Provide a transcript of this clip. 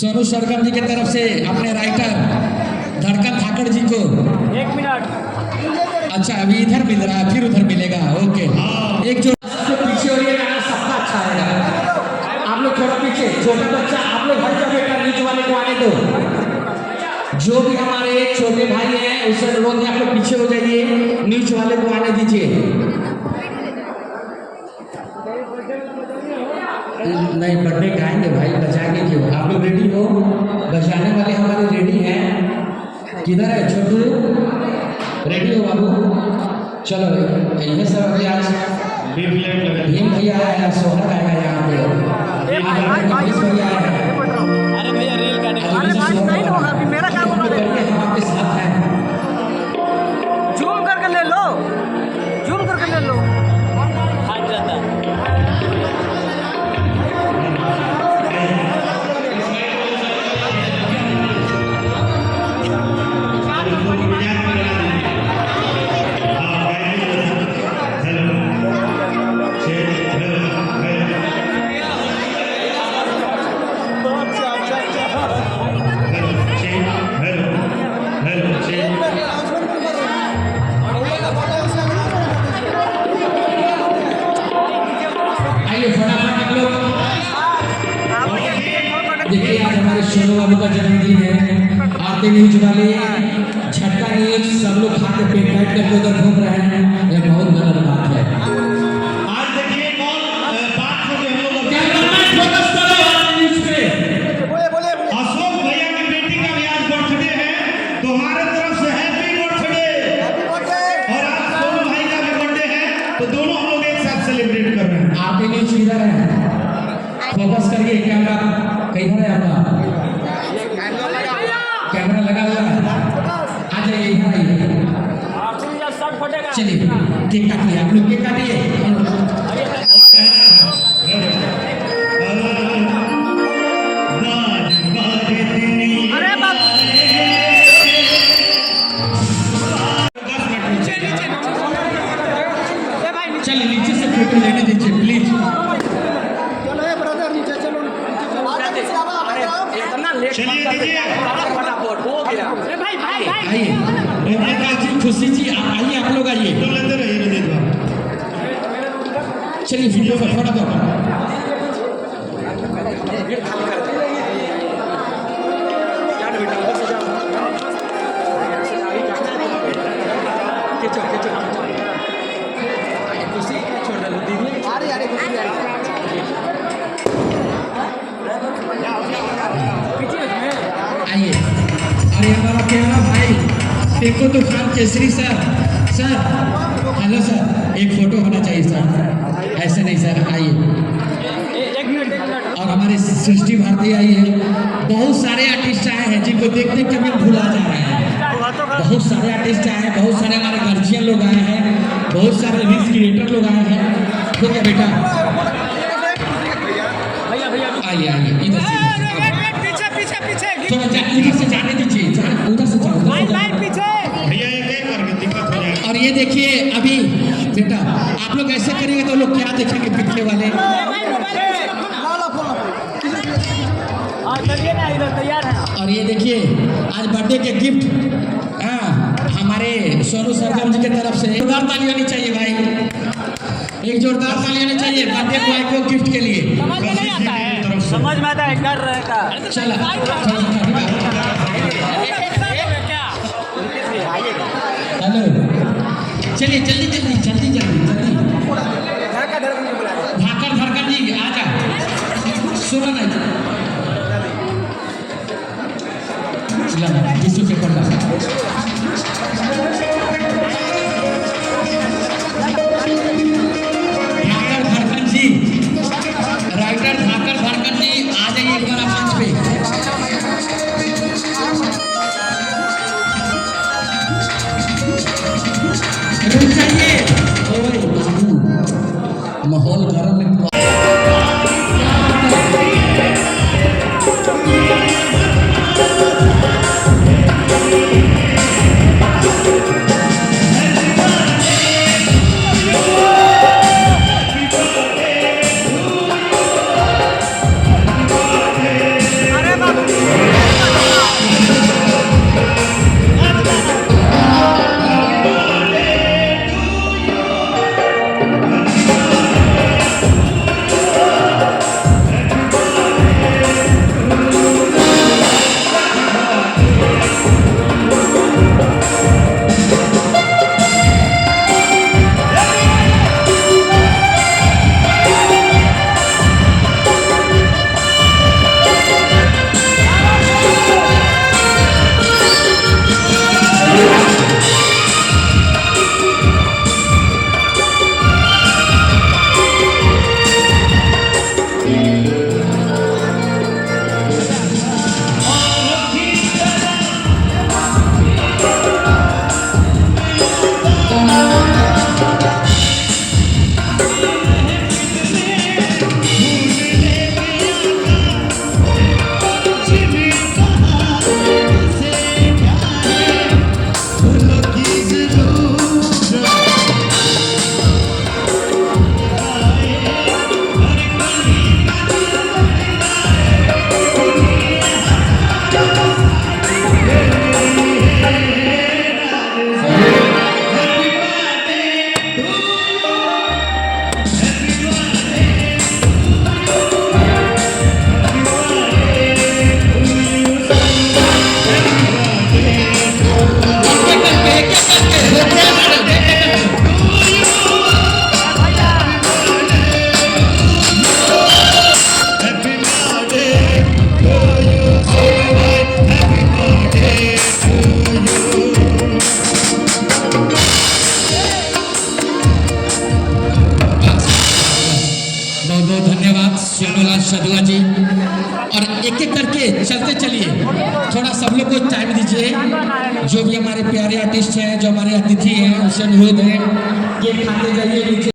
सोनू सरगम जी की तरफ से अपने राइटर धड़कन ठाकर जी को 1 मिनट। अच्छा अभी इधर मिल रहा है फिर उधर मिलेगा। ओके एक जो पीछे हो रही है गाना सबका अच्छा आएगा। आप लोग थोड़ा पीछे छोटा बच्चा आप लोग हट जाओ बेटा नीच वाले को आने दो। जो भी हमारे छोटे भाई हैं उससे अनुरोध है आप लोग पीछे हो जाइए नीच वाले को आने दीजिए। नहीं बर्थडे गाएंगे भाई बजाएंगे क्यों आप लोग रेडी हो। बजाने वाले हमारे रेडी हैं। किधर है छोटू रेडी हो बाबू। चलो ये सब अभी आज भीम भैया आया सोहर आएगा यहाँ पे भैया आया है। अरे भैया रेल गाड़ी हम आपके साथ हैं। जूम करके ले लो, जूम करके ले लो। हट जाता है। देखिए आज हमारे सोनू बाबू का जन्मदिन है। आते न्यूज वाले झटका न्यूज सब लोग खाते पेट काट करके उधर घूम रहे हैं। ये बहुत गलत बात है। आज देखिए कौन बात को हम लोग कैमरामैन फोकस करो न्यूज पे। अशोक भैया की बेटी का भी आज बर्थडे है तो हमारे तरफ से हैप्पी बर्थडे। और आज सोनू भाई का भी बर्थडे है तो दोनों हम लोग एक साथ सेलिब्रेट कर रहे हैं। आते न्यूज इधर है फोकस करिए कैमरा किधर है आपका कैमरा लगा हुआ है। आ जाइए इधर आइए। चलिए केक काटिए आप लोग केक काटिए। चलिए नीचे से फोटो लेने दीजिए प्लीज। चलिए दीजिए आइए खुशी जी आइए आप लोग आइए। चलिए वीडियो पर फटाफट आइए। और ये हमारा प्यारा भाई टिंकू तूफान केसरी सर हेलो सर एक फोटो होना चाहिए सर ऐसे नहीं सर आइए। और हमारे सृष्टि भारती आई है। बहुत सारे आर्टिस्ट आए हैं जिनको देख देख के मैं भुला जा रहे हैं। बहुत सारे आर्टिस्ट आए हैं बहुत सारे हमारे गर्जियन लोग आए हैं बहुत सारे रील्स क्रिएटर लोग आए हैं। ठीक है बेटा आइए आइए इधर से थोड़ा उधर से जाने दीजिए उधर से जाओ और ये देखिए अभी बेटा आप लोग ऐसे करेंगे तो लोग क्या देखेंगे पीछे वाले। और ये देखिए आज बर्थडे के गिफ्ट हमारे सोनू सरगम जी की तरफ से जोरदार ताली होनी चाहिए भाई। एक जोरदार ताली होनी चाहिए बर्थडे बॉय को गिफ्ट के लिए। समझ में आता है डर रहेगा। चला हेलो चलिए जल्दी भाकर धड़कन जी आ जा सुनो ना टिश्यू पेपर ला भाकर धड़कन जी राइटर भाकर धड़कन जी आ जाइए एक बार मंच पे। रुक जाइए बहुत बहुत धन्यवाद सोनूलाल सदुआ जी। और एक एक करके चलते चलिए, थोड़ा सब लोग को टाइम दीजिए। जो भी हमारे प्यारे आर्टिस्ट हैं, जो हमारे अतिथि हैं, उनसे अनुरोध है कि खाते जाइए नीचे।